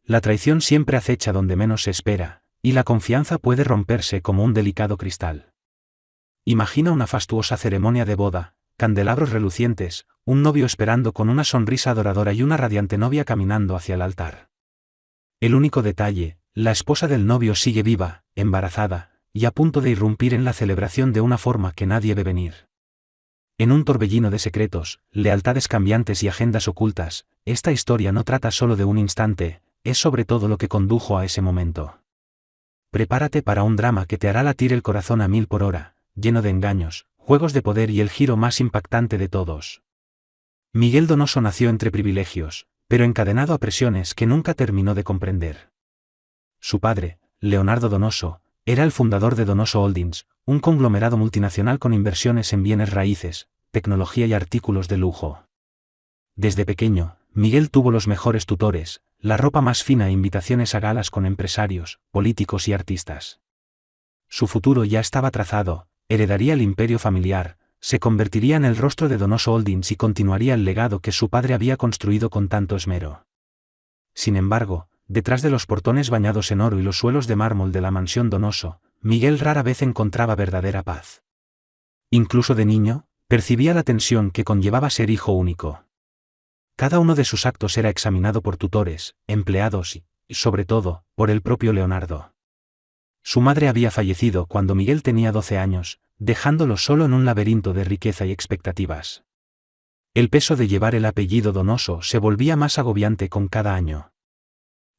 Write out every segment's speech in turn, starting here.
La traición siempre acecha donde menos se espera, y la confianza puede romperse como un delicado cristal. Imagina una fastuosa ceremonia de boda, candelabros relucientes, un novio esperando con una sonrisa adoradora y una radiante novia caminando hacia el altar. El único detalle, la esposa del novio sigue viva, embarazada, y a punto de irrumpir en la celebración de una forma que nadie ve venir. En un torbellino de secretos, lealtades cambiantes y agendas ocultas, esta historia no trata solo de un instante, es sobre todo lo que condujo a ese momento. Prepárate para un drama que te hará latir el corazón a 1000 por hora, lleno de engaños, juegos de poder y el giro más impactante de todos. Miguel Donoso nació entre privilegios, pero encadenado a presiones que nunca terminó de comprender. Su padre, Leonardo Donoso, era el fundador de Donoso Holdings, un conglomerado multinacional con inversiones en bienes raíces, tecnología y artículos de lujo. Desde pequeño, Miguel tuvo los mejores tutores, la ropa más fina e invitaciones a galas con empresarios, políticos y artistas. Su futuro ya estaba trazado, heredaría el imperio familiar, se convertiría en el rostro de Donoso Holdings y continuaría el legado que su padre había construido con tanto esmero. Sin embargo, detrás de los portones bañados en oro y los suelos de mármol de la mansión Donoso, Miguel rara vez encontraba verdadera paz. Incluso de niño, percibía la tensión que conllevaba ser hijo único. Cada uno de sus actos era examinado por tutores, empleados y, sobre todo, por el propio Leonardo. Su madre había fallecido cuando Miguel tenía 12 años, dejándolo solo en un laberinto de riqueza y expectativas. El peso de llevar el apellido Donoso se volvía más agobiante con cada año.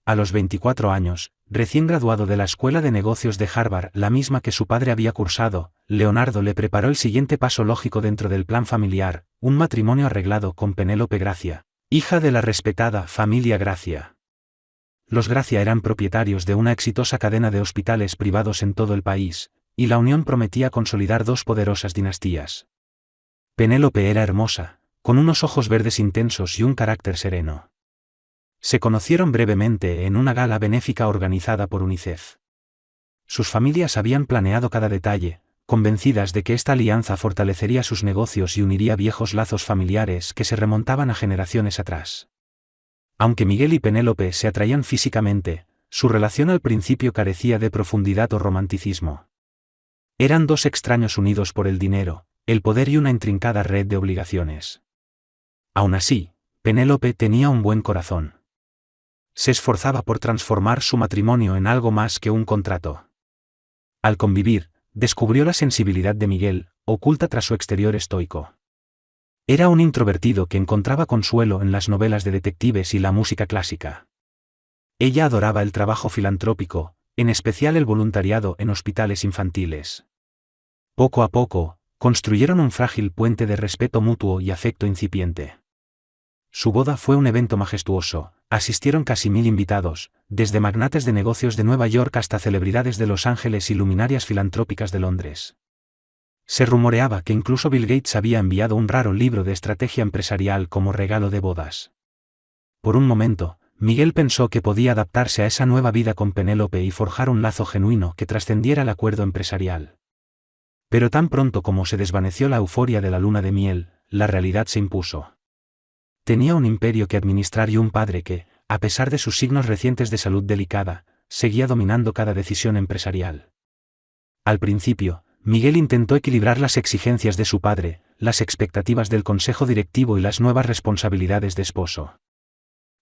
A los 24 años, recién graduado de la Escuela de Negocios de Harvard, la misma que su padre había cursado, Leonardo le preparó el siguiente paso lógico dentro del plan familiar, un matrimonio arreglado con Penélope Gracia, hija de la respetada familia Gracia. Los Gracia eran propietarios de una exitosa cadena de hospitales privados en todo el país, y la unión prometía consolidar dos poderosas dinastías. Penélope era hermosa, con unos ojos verdes intensos y un carácter sereno. Se conocieron brevemente en una gala benéfica organizada por UNICEF. Sus familias habían planeado cada detalle, convencidas de que esta alianza fortalecería sus negocios y uniría viejos lazos familiares que se remontaban a generaciones atrás. Aunque Miguel y Penélope se atraían físicamente, su relación al principio carecía de profundidad o romanticismo. Eran dos extraños unidos por el dinero, el poder y una intrincada red de obligaciones. Aún así, Penélope tenía un buen corazón. Se esforzaba por transformar su matrimonio en algo más que un contrato. Al convivir, descubrió la sensibilidad de Miguel, oculta tras su exterior estoico. Era un introvertido que encontraba consuelo en las novelas de detectives y la música clásica. Ella adoraba el trabajo filantrópico, en especial el voluntariado en hospitales infantiles. Poco a poco, construyeron un frágil puente de respeto mutuo y afecto incipiente. Su boda fue un evento majestuoso, asistieron casi 1000 invitados, desde magnates de negocios de Nueva York hasta celebridades de Los Ángeles y luminarias filantrópicas de Londres. Se rumoreaba que incluso Bill Gates había enviado un raro libro de estrategia empresarial como regalo de bodas. Por un momento, Miguel pensó que podía adaptarse a esa nueva vida con Penélope y forjar un lazo genuino que trascendiera el acuerdo empresarial. Pero tan pronto como se desvaneció la euforia de la luna de miel, la realidad se impuso. Tenía un imperio que administrar y un padre que, a pesar de sus signos recientes de salud delicada, seguía dominando cada decisión empresarial. Al principio, Miguel intentó equilibrar las exigencias de su padre, las expectativas del consejo directivo y las nuevas responsabilidades de esposo.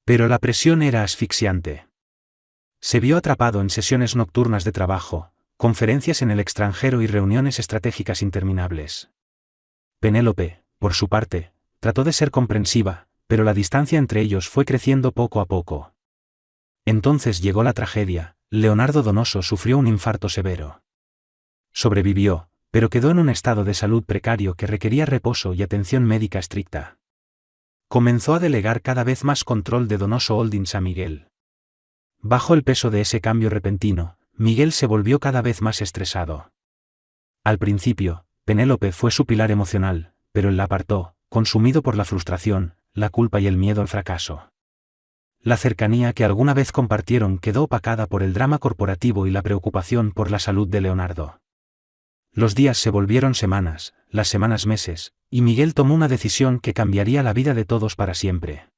Pero la presión era asfixiante. Se vio atrapado en sesiones nocturnas de trabajo, conferencias en el extranjero y reuniones estratégicas interminables. Penélope, por su parte, trató de ser comprensiva, pero la distancia entre ellos fue creciendo poco a poco. Entonces llegó la tragedia. Leonardo Donoso sufrió un infarto severo. Sobrevivió, pero quedó en un estado de salud precario que requería reposo y atención médica estricta. Comenzó a delegar cada vez más control de Donoso Holdings a Miguel. Bajo el peso de ese cambio repentino, Miguel se volvió cada vez más estresado. Al principio, Penélope fue su pilar emocional, pero él la apartó, consumido por la frustración, la culpa y el miedo al fracaso. La cercanía que alguna vez compartieron quedó opacada por el drama corporativo y la preocupación por la salud de Leonardo. Los días se volvieron semanas, las semanas meses, y Miguel tomó una decisión que cambiaría la vida de todos para siempre.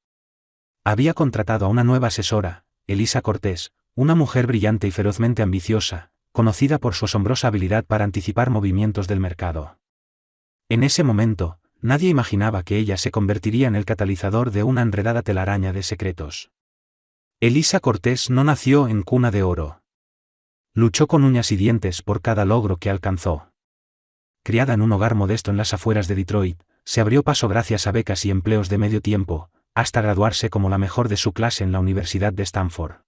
Había contratado a una nueva asesora, Elisa Cortés, una mujer brillante y ferozmente ambiciosa, conocida por su asombrosa habilidad para anticipar movimientos del mercado. En ese momento, nadie imaginaba que ella se convertiría en el catalizador de una enredada telaraña de secretos. Elisa Cortés no nació en cuna de oro. Luchó con uñas y dientes por cada logro que alcanzó. Criada en un hogar modesto en las afueras de Detroit, se abrió paso gracias a becas y empleos de medio tiempo, hasta graduarse como la mejor de su clase en la Universidad de Stanford.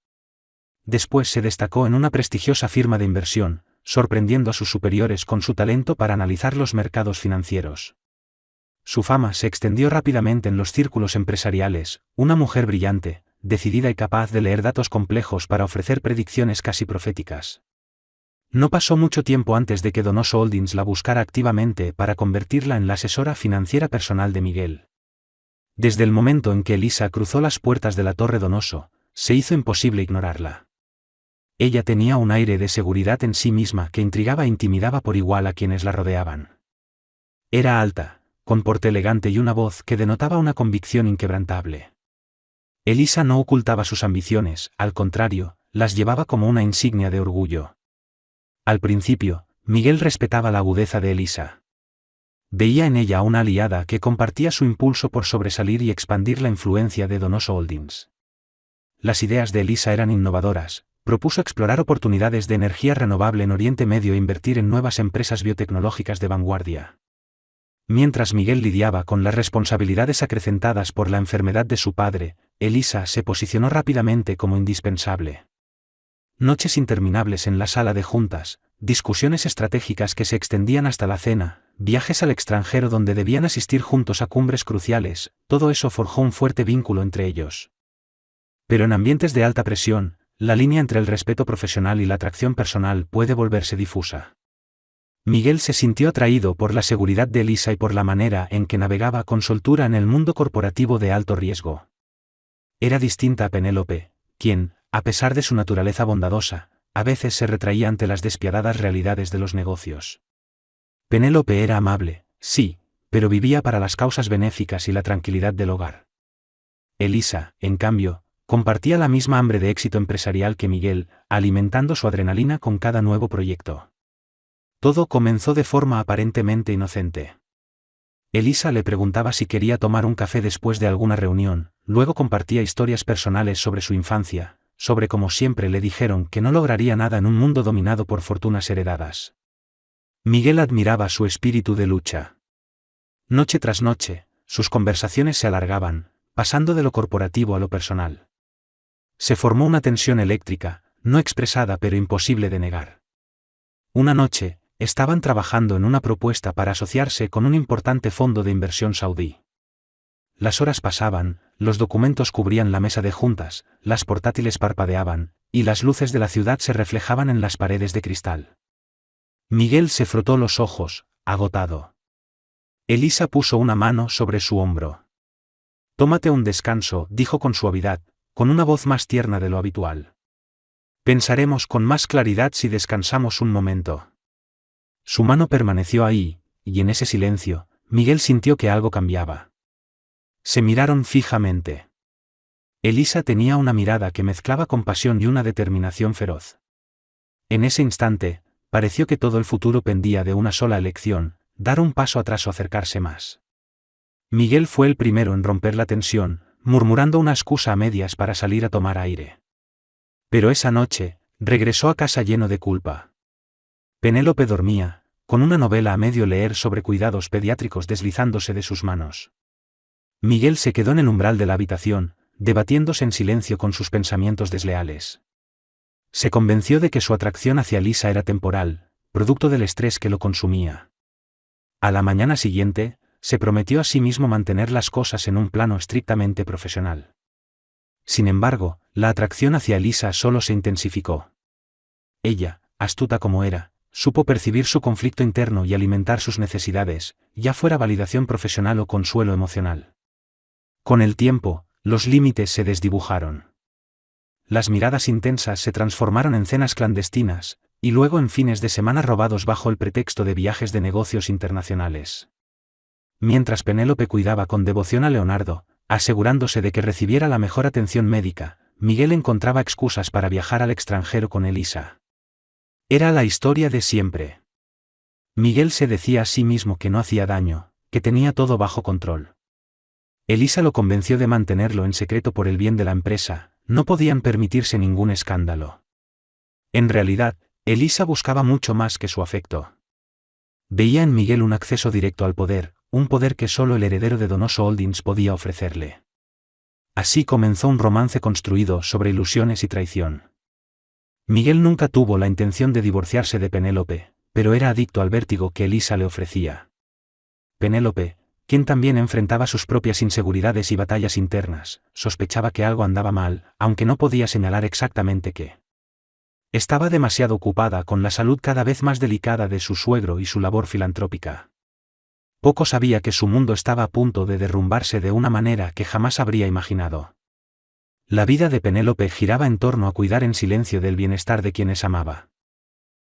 Después se destacó en una prestigiosa firma de inversión, sorprendiendo a sus superiores con su talento para analizar los mercados financieros. Su fama se extendió rápidamente en los círculos empresariales, una mujer brillante, decidida y capaz de leer datos complejos para ofrecer predicciones casi proféticas. No pasó mucho tiempo antes de que Donoso Holdings la buscara activamente para convertirla en la asesora financiera personal de Miguel. Desde el momento en que Elisa cruzó las puertas de la Torre Donoso, se hizo imposible ignorarla. Ella tenía un aire de seguridad en sí misma que intrigaba e intimidaba por igual a quienes la rodeaban. Era alta, con porte elegante y una voz que denotaba una convicción inquebrantable. Elisa no ocultaba sus ambiciones, al contrario, las llevaba como una insignia de orgullo. Al principio, Miguel respetaba la agudeza de Elisa. Veía en ella una aliada que compartía su impulso por sobresalir y expandir la influencia de Donoso Holdings. Las ideas de Elisa eran innovadoras. Propuso explorar oportunidades de energía renovable en Oriente Medio e invertir en nuevas empresas biotecnológicas de vanguardia. Mientras Miguel lidiaba con las responsabilidades acrecentadas por la enfermedad de su padre, Elisa se posicionó rápidamente como indispensable. Noches interminables en la sala de juntas, discusiones estratégicas que se extendían hasta la cena, viajes al extranjero donde debían asistir juntos a cumbres cruciales, todo eso forjó un fuerte vínculo entre ellos. Pero en ambientes de alta presión, la línea entre el respeto profesional y la atracción personal puede volverse difusa. Miguel se sintió atraído por la seguridad de Elisa y por la manera en que navegaba con soltura en el mundo corporativo de alto riesgo. Era distinta a Penélope, quien, a pesar de su naturaleza bondadosa, a veces se retraía ante las despiadadas realidades de los negocios. Penélope era amable, sí, pero vivía para las causas benéficas y la tranquilidad del hogar. Elisa, en cambio, compartía la misma hambre de éxito empresarial que Miguel, alimentando su adrenalina con cada nuevo proyecto. Todo comenzó de forma aparentemente inocente. Elisa le preguntaba si quería tomar un café después de alguna reunión, luego compartía historias personales sobre su infancia, sobre cómo siempre le dijeron que no lograría nada en un mundo dominado por fortunas heredadas. Miguel admiraba su espíritu de lucha. Noche tras noche, sus conversaciones se alargaban, pasando de lo corporativo a lo personal. Se formó una tensión eléctrica, no expresada pero imposible de negar. Una noche, estaban trabajando en una propuesta para asociarse con un importante fondo de inversión saudí. Las horas pasaban, los documentos cubrían la mesa de juntas, las portátiles parpadeaban, y las luces de la ciudad se reflejaban en las paredes de cristal. Miguel se frotó los ojos, agotado. Elisa puso una mano sobre su hombro. «Tómate un descanso», dijo con suavidad, con una voz más tierna de lo habitual. «Pensaremos con más claridad si descansamos un momento». Su mano permaneció ahí, y en ese silencio, Miguel sintió que algo cambiaba. Se miraron fijamente. Elisa tenía una mirada que mezclaba compasión y una determinación feroz. En ese instante, pareció que todo el futuro pendía de una sola elección, dar un paso atrás o acercarse más. Miguel fue el primero en romper la tensión, murmurando una excusa a medias para salir a tomar aire. Pero esa noche, regresó a casa lleno de culpa. Penélope dormía, con una novela a medio leer sobre cuidados pediátricos deslizándose de sus manos. Miguel se quedó en el umbral de la habitación, debatiéndose en silencio con sus pensamientos desleales. Se convenció de que su atracción hacia Elisa era temporal, producto del estrés que lo consumía. A la mañana siguiente, se prometió a sí mismo mantener las cosas en un plano estrictamente profesional. Sin embargo, la atracción hacia Elisa solo se intensificó. Ella, astuta como era, supo percibir su conflicto interno y alimentar sus necesidades, ya fuera validación profesional o consuelo emocional. Con el tiempo, los límites se desdibujaron. Las miradas intensas se transformaron en cenas clandestinas, y luego en fines de semana robados bajo el pretexto de viajes de negocios internacionales. Mientras Penélope cuidaba con devoción a Leonardo, asegurándose de que recibiera la mejor atención médica, Miguel encontraba excusas para viajar al extranjero con Elisa. Era la historia de siempre. Miguel se decía a sí mismo que no hacía daño, que tenía todo bajo control. Elisa lo convenció de mantenerlo en secreto por el bien de la empresa, no podían permitirse ningún escándalo. En realidad, Elisa buscaba mucho más que su afecto. Veía en Miguel un acceso directo al poder, un poder que solo el heredero de Donoso Holdings podía ofrecerle. Así comenzó un romance construido sobre ilusiones y traición. Miguel nunca tuvo la intención de divorciarse de Penélope, pero era adicto al vértigo que Elisa le ofrecía. Penélope, quien también enfrentaba sus propias inseguridades y batallas internas, sospechaba que algo andaba mal, aunque no podía señalar exactamente qué. Estaba demasiado ocupada con la salud cada vez más delicada de su suegro y su labor filantrópica. Poco sabía que su mundo estaba a punto de derrumbarse de una manera que jamás habría imaginado. La vida de Penélope giraba en torno a cuidar en silencio del bienestar de quienes amaba.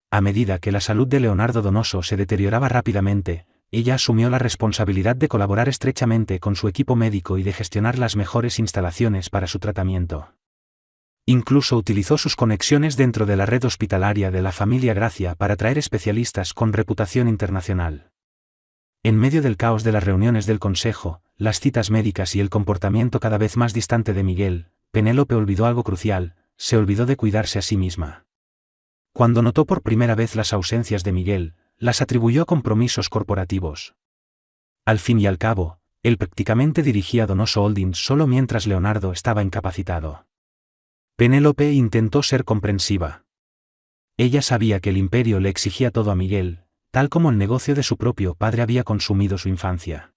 A medida que la salud de Leonardo Donoso se deterioraba rápidamente, ella asumió la responsabilidad de colaborar estrechamente con su equipo médico y de gestionar las mejores instalaciones para su tratamiento. Incluso utilizó sus conexiones dentro de la red hospitalaria de la familia Gracia para traer especialistas con reputación internacional. En medio del caos de las reuniones del consejo, las citas médicas y el comportamiento cada vez más distante de Miguel, Penélope olvidó algo crucial: se olvidó de cuidarse a sí misma. Cuando notó por primera vez las ausencias de Miguel, las atribuyó a compromisos corporativos. Al fin y al cabo, él prácticamente dirigía Donoso Holdings solo mientras Leonardo estaba incapacitado. Penélope intentó ser comprensiva. Ella sabía que el imperio le exigía todo a Miguel, tal como el negocio de su propio padre había consumido su infancia.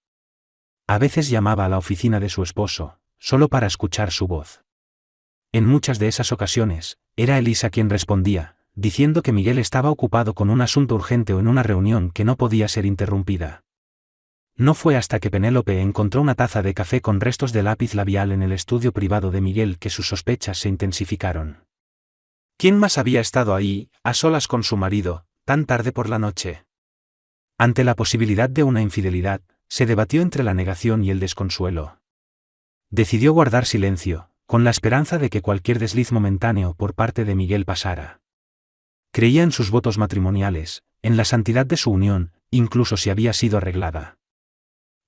A veces llamaba a la oficina de su esposo, solo para escuchar su voz. En muchas de esas ocasiones, era Elisa quien respondía, diciendo que Miguel estaba ocupado con un asunto urgente o en una reunión que no podía ser interrumpida. No fue hasta que Penélope encontró una taza de café con restos de lápiz labial en el estudio privado de Miguel que sus sospechas se intensificaron. ¿Quién más había estado ahí, a solas con su marido, tan tarde por la noche? Ante la posibilidad de una infidelidad, se debatió entre la negación y el desconsuelo. Decidió guardar silencio, con la esperanza de que cualquier desliz momentáneo por parte de Miguel pasara. Creía en sus votos matrimoniales, en la santidad de su unión, incluso si había sido arreglada.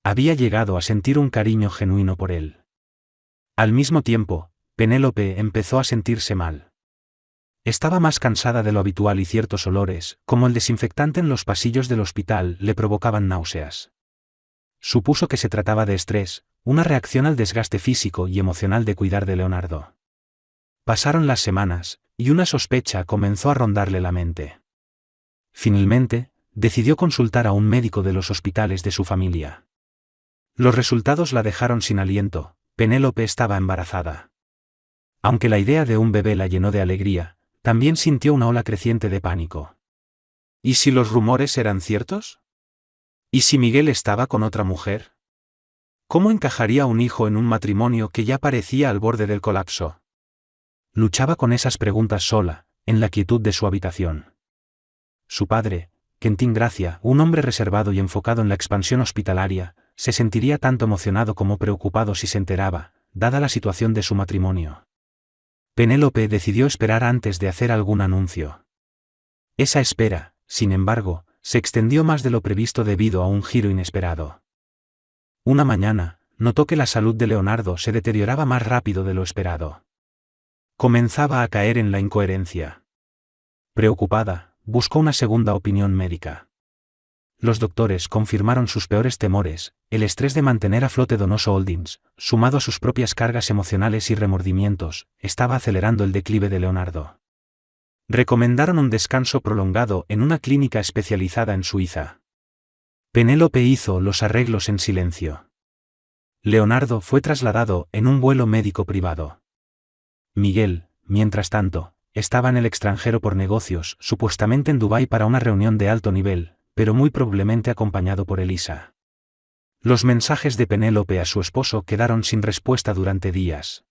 Había llegado a sentir un cariño genuino por él. Al mismo tiempo, Penélope empezó a sentirse mal. Estaba más cansada de lo habitual y ciertos olores, como el desinfectante en los pasillos del hospital, le provocaban náuseas. Supuso que se trataba de estrés, una reacción al desgaste físico y emocional de cuidar de Leonardo. Pasaron las semanas, y una sospecha comenzó a rondarle la mente. Finalmente, decidió consultar a un médico de los hospitales de su familia. Los resultados la dejaron sin aliento: Penélope estaba embarazada. Aunque la idea de un bebé la llenó de alegría, también sintió una ola creciente de pánico. ¿Y si los rumores eran ciertos? ¿Y si Miguel estaba con otra mujer? ¿Cómo encajaría un hijo en un matrimonio que ya parecía al borde del colapso? Luchaba con esas preguntas sola, en la quietud de su habitación. Su padre, Quentin Gracia, un hombre reservado y enfocado en la expansión hospitalaria, se sentiría tanto emocionado como preocupado si se enteraba, dada la situación de su matrimonio. Penélope decidió esperar antes de hacer algún anuncio. Esa espera, sin embargo, se extendió más de lo previsto debido a un giro inesperado. Una mañana, notó que la salud de Leonardo se deterioraba más rápido de lo esperado. Comenzaba a caer en la incoherencia. Preocupada, buscó una segunda opinión médica. Los doctores confirmaron sus peores temores: el estrés de mantener a flote Donoso Holdings, sumado a sus propias cargas emocionales y remordimientos, estaba acelerando el declive de Leonardo. Recomendaron un descanso prolongado en una clínica especializada en Suiza. Penélope hizo los arreglos en silencio. Leonardo fue trasladado en un vuelo médico privado. Miguel, mientras tanto, estaba en el extranjero por negocios, supuestamente en Dubái para una reunión de alto nivel, pero muy probablemente acompañado por Elisa. Los mensajes de Penélope a su esposo quedaron sin respuesta durante días.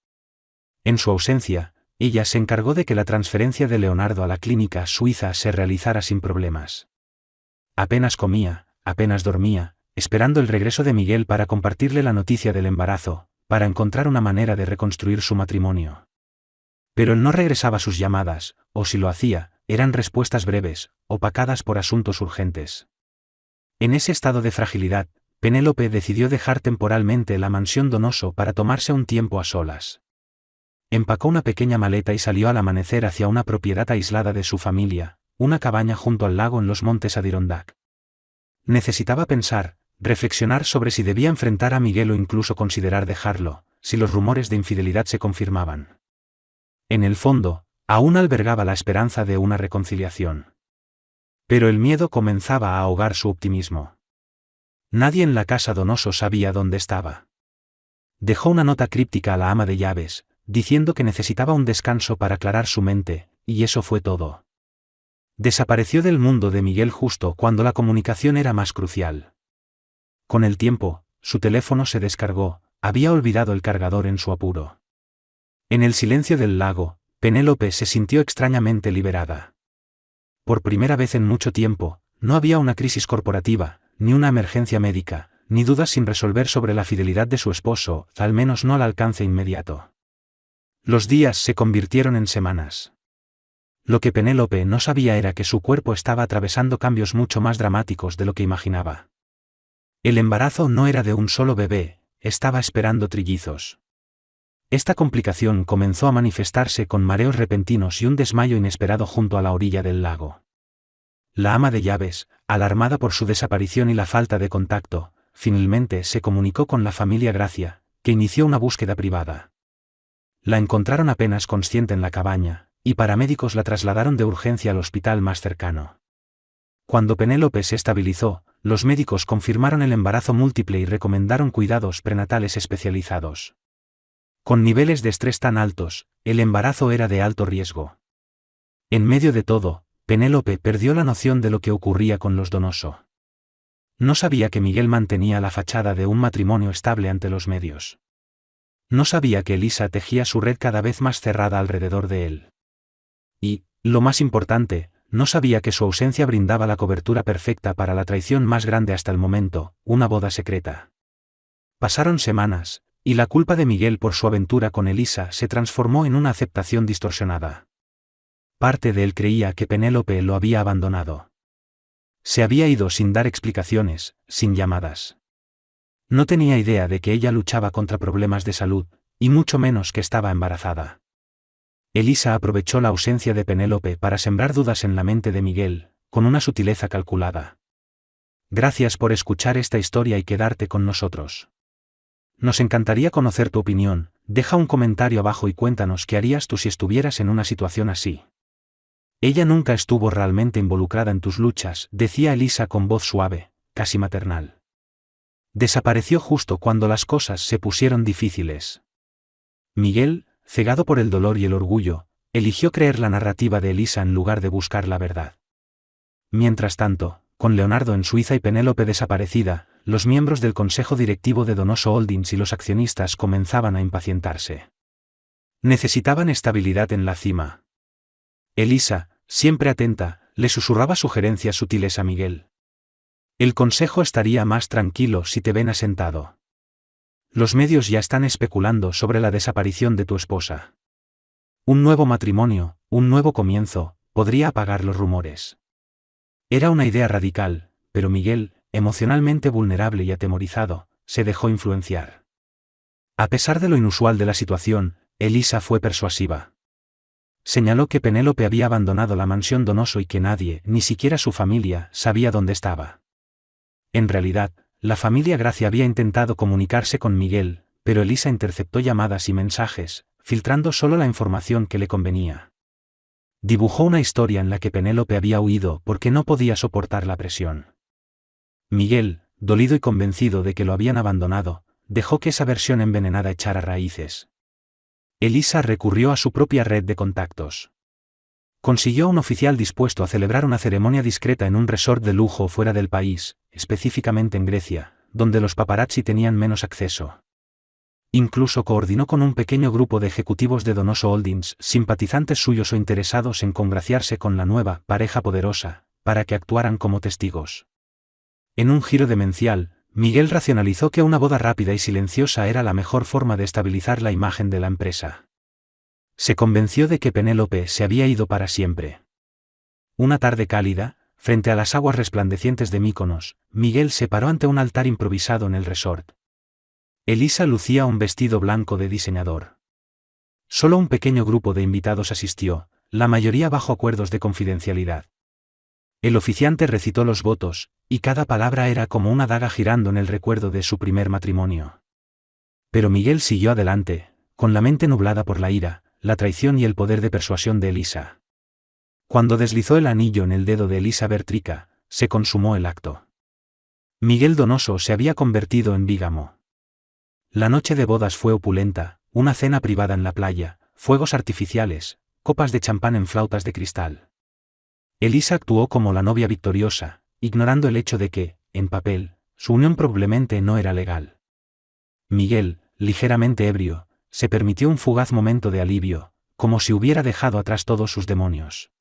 En su ausencia, ella se encargó de que la transferencia de Leonardo a la clínica suiza se realizara sin problemas. Apenas comía, apenas dormía, esperando el regreso de Miguel para compartirle la noticia del embarazo, para encontrar una manera de reconstruir su matrimonio. Pero él no regresaba sus llamadas, o si lo hacía, eran respuestas breves, opacadas por asuntos urgentes. En ese estado de fragilidad, Penélope decidió dejar temporalmente la mansión Donoso para tomarse un tiempo a solas. Empacó una pequeña maleta y salió al amanecer hacia una propiedad aislada de su familia, una cabaña junto al lago en los montes Adirondack. Necesitaba pensar, reflexionar sobre si debía enfrentar a Miguel o incluso considerar dejarlo, si los rumores de infidelidad se confirmaban. En el fondo, aún albergaba la esperanza de una reconciliación. Pero el miedo comenzaba a ahogar su optimismo. Nadie en la casa Donoso sabía dónde estaba. Dejó una nota críptica a la ama de llaves, diciendo que necesitaba un descanso para aclarar su mente, y eso fue todo. Desapareció del mundo de Miguel justo cuando la comunicación era más crucial. Con el tiempo, su teléfono se descargó, había olvidado el cargador en su apuro. En el silencio del lago, Penélope se sintió extrañamente liberada. Por primera vez en mucho tiempo, no había una crisis corporativa, ni una emergencia médica, ni dudas sin resolver sobre la fidelidad de su esposo, al menos no al alcance inmediato. Los días se convirtieron en semanas. Lo que Penélope no sabía era que su cuerpo estaba atravesando cambios mucho más dramáticos de lo que imaginaba. El embarazo no era de un solo bebé, estaba esperando trillizos. Esta complicación comenzó a manifestarse con mareos repentinos y un desmayo inesperado junto a la orilla del lago. La ama de llaves, alarmada por su desaparición y la falta de contacto, finalmente se comunicó con la familia Gracia, que inició una búsqueda privada. La encontraron apenas consciente en la cabaña, y paramédicos la trasladaron de urgencia al hospital más cercano. Cuando Penélope se estabilizó, los médicos confirmaron el embarazo múltiple y recomendaron cuidados prenatales especializados. Con niveles de estrés tan altos, el embarazo era de alto riesgo. En medio de todo, Penélope perdió la noción de lo que ocurría con los Donoso. No sabía que Miguel mantenía la fachada de un matrimonio estable ante los medios. No sabía que Elisa tejía su red cada vez más cerrada alrededor de él. Y, lo más importante, no sabía que su ausencia brindaba la cobertura perfecta para la traición más grande hasta el momento, una boda secreta. Pasaron semanas, y la culpa de Miguel por su aventura con Elisa se transformó en una aceptación distorsionada. Parte de él creía que Penélope lo había abandonado. Se había ido sin dar explicaciones, sin llamadas. No tenía idea de que ella luchaba contra problemas de salud, y mucho menos que estaba embarazada. Elisa aprovechó la ausencia de Penélope para sembrar dudas en la mente de Miguel, con una sutileza calculada. Gracias por escuchar esta historia y quedarte con nosotros. Nos encantaría conocer tu opinión, deja un comentario abajo y cuéntanos qué harías tú si estuvieras en una situación así. Ella nunca estuvo realmente involucrada en tus luchas, decía Elisa con voz suave, casi maternal. Desapareció justo cuando las cosas se pusieron difíciles. Miguel, cegado por el dolor y el orgullo, eligió creer la narrativa de Elisa en lugar de buscar la verdad. Mientras tanto, con Leonardo en Suiza y Penélope desaparecida, los miembros del consejo directivo de Donoso Holdings y los accionistas comenzaban a impacientarse. Necesitaban estabilidad en la cima. Elisa, siempre atenta, le susurraba sugerencias sutiles a Miguel. El consejo estaría más tranquilo si te ven asentado. Los medios ya están especulando sobre la desaparición de tu esposa. Un nuevo matrimonio, un nuevo comienzo, podría apagar los rumores. Era una idea radical, pero Miguel, emocionalmente vulnerable y atemorizado, se dejó influenciar. A pesar de lo inusual de la situación, Elisa fue persuasiva. Señaló que Penélope había abandonado la mansión Donoso y que nadie, ni siquiera su familia, sabía dónde estaba. En realidad, la familia Gracia había intentado comunicarse con Miguel, pero Elisa interceptó llamadas y mensajes, filtrando solo la información que le convenía. Dibujó una historia en la que Penélope había huido porque no podía soportar la presión. Miguel, dolido y convencido de que lo habían abandonado, dejó que esa versión envenenada echara raíces. Elisa recurrió a su propia red de contactos. Consiguió un oficial dispuesto a celebrar una ceremonia discreta en un resort de lujo fuera del país, específicamente en Grecia, donde los paparazzi tenían menos acceso. Incluso coordinó con un pequeño grupo de ejecutivos de Donoso Holdings, simpatizantes suyos o interesados en congraciarse con la nueva pareja poderosa, para que actuaran como testigos. En un giro demencial, Miguel racionalizó que una boda rápida y silenciosa era la mejor forma de estabilizar la imagen de la empresa. Se convenció de que Penélope se había ido para siempre. Una tarde cálida, frente a las aguas resplandecientes de Míkonos, Miguel se paró ante un altar improvisado en el resort. Elisa lucía un vestido blanco de diseñador. Solo un pequeño grupo de invitados asistió, la mayoría bajo acuerdos de confidencialidad. El oficiante recitó los votos, y cada palabra era como una daga girando en el recuerdo de su primer matrimonio. Pero Miguel siguió adelante, con la mente nublada por la ira, la traición y el poder de persuasión de Elisa. Cuando deslizó el anillo en el dedo de Elisa Bertrica, se consumó el acto. Miguel Donoso se había convertido en bígamo. La noche de bodas fue opulenta, una cena privada en la playa, fuegos artificiales, copas de champán en flautas de cristal. Elisa actuó como la novia victoriosa, ignorando el hecho de que, en papel, su unión probablemente no era legal. Miguel, ligeramente ebrio, se permitió un fugaz momento de alivio, como si hubiera dejado atrás todos sus demonios.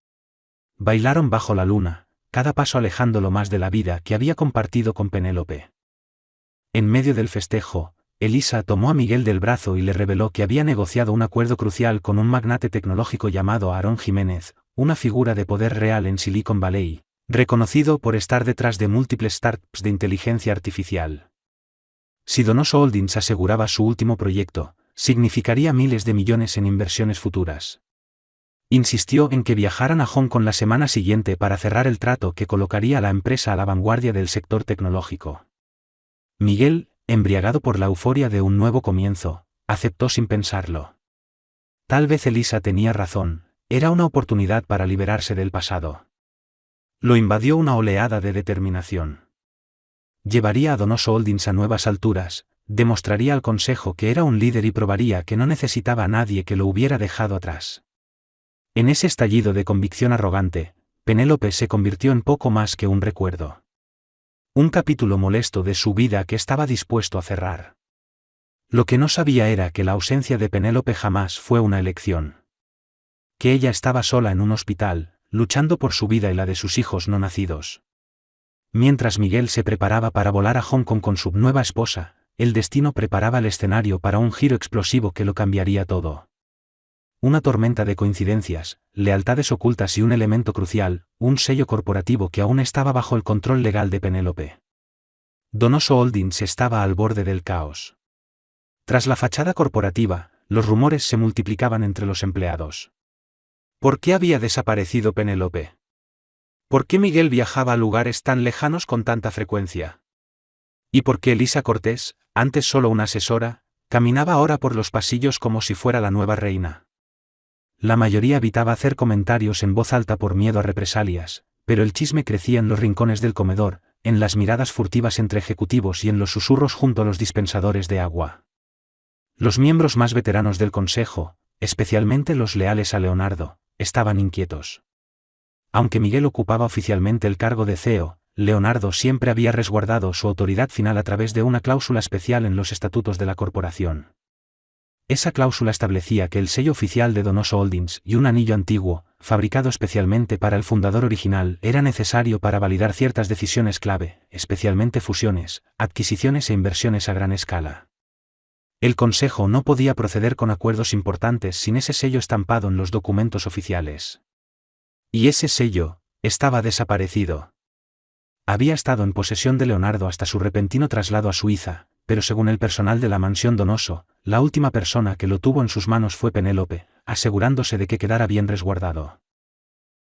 Bailaron bajo la luna, cada paso alejándolo más de la vida que había compartido con Penélope. En medio del festejo, Elisa tomó a Miguel del brazo y le reveló que había negociado un acuerdo crucial con un magnate tecnológico llamado Aarón Jiménez, una figura de poder real en Silicon Valley, reconocido por estar detrás de múltiples startups de inteligencia artificial. Si Donoso Holdings aseguraba su último proyecto, significaría miles de millones en inversiones futuras. Insistió en que viajaran a Hong Kong la semana siguiente para cerrar el trato que colocaría a la empresa a la vanguardia del sector tecnológico. Miguel, embriagado por la euforia de un nuevo comienzo, aceptó sin pensarlo. Tal vez Elisa tenía razón, era una oportunidad para liberarse del pasado. Lo invadió una oleada de determinación. Llevaría a Donoso Holdings a nuevas alturas, demostraría al consejo que era un líder y probaría que no necesitaba a nadie que lo hubiera dejado atrás. En ese estallido de convicción arrogante, Penélope se convirtió en poco más que un recuerdo. Un capítulo molesto de su vida que estaba dispuesto a cerrar. Lo que no sabía era que la ausencia de Penélope jamás fue una elección. Que ella estaba sola en un hospital, luchando por su vida y la de sus hijos no nacidos. Mientras Miguel se preparaba para volar a Hong Kong con su nueva esposa, el destino preparaba el escenario para un giro explosivo que lo cambiaría todo. Una tormenta de coincidencias, lealtades ocultas y un elemento crucial, un sello corporativo que aún estaba bajo el control legal de Penélope. Donoso Holdings estaba al borde del caos. Tras la fachada corporativa, los rumores se multiplicaban entre los empleados. ¿Por qué había desaparecido Penélope? ¿Por qué Miguel viajaba a lugares tan lejanos con tanta frecuencia? ¿Y por qué Elisa Cortés, antes solo una asesora, caminaba ahora por los pasillos como si fuera la nueva reina? La mayoría evitaba hacer comentarios en voz alta por miedo a represalias, pero el chisme crecía en los rincones del comedor, en las miradas furtivas entre ejecutivos y en los susurros junto a los dispensadores de agua. Los miembros más veteranos del consejo, especialmente los leales a Leonardo, estaban inquietos. Aunque Miguel ocupaba oficialmente el cargo de CEO, Leonardo siempre había resguardado su autoridad final a través de una cláusula especial en los estatutos de la corporación. Esa cláusula establecía que el sello oficial de Donoso Holdings y un anillo antiguo, fabricado especialmente para el fundador original, era necesario para validar ciertas decisiones clave, especialmente fusiones, adquisiciones e inversiones a gran escala. El Consejo no podía proceder con acuerdos importantes sin ese sello estampado en los documentos oficiales. Y ese sello estaba desaparecido. Había estado en posesión de Leonardo hasta su repentino traslado a Suiza, pero según el personal de la mansión Donoso, la última persona que lo tuvo en sus manos fue Penélope, asegurándose de que quedara bien resguardado.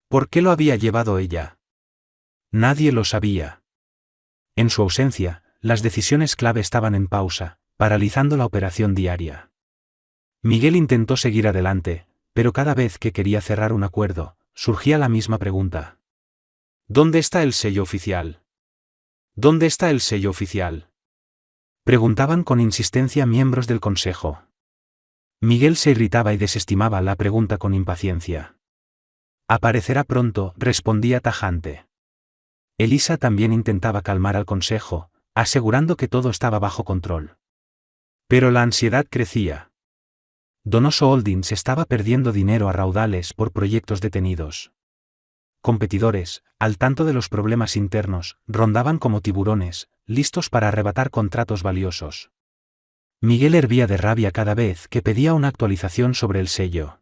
¿Por qué lo había llevado ella? Nadie lo sabía. En su ausencia, las decisiones clave estaban en pausa, paralizando la operación diaria. Miguel intentó seguir adelante, pero cada vez que quería cerrar un acuerdo, surgía la misma pregunta. ¿Dónde está el sello oficial? ¿Dónde está el sello oficial? Preguntaban con insistencia miembros del consejo. Miguel se irritaba y desestimaba la pregunta con impaciencia. Aparecerá pronto, respondía tajante. Elisa también intentaba calmar al consejo, asegurando que todo estaba bajo control. Pero la ansiedad crecía. Donoso Holdings estaba perdiendo dinero a raudales por proyectos detenidos. Competidores, al tanto de los problemas internos, rondaban como tiburones, listos para arrebatar contratos valiosos. Miguel hervía de rabia cada vez que pedía una actualización sobre el sello.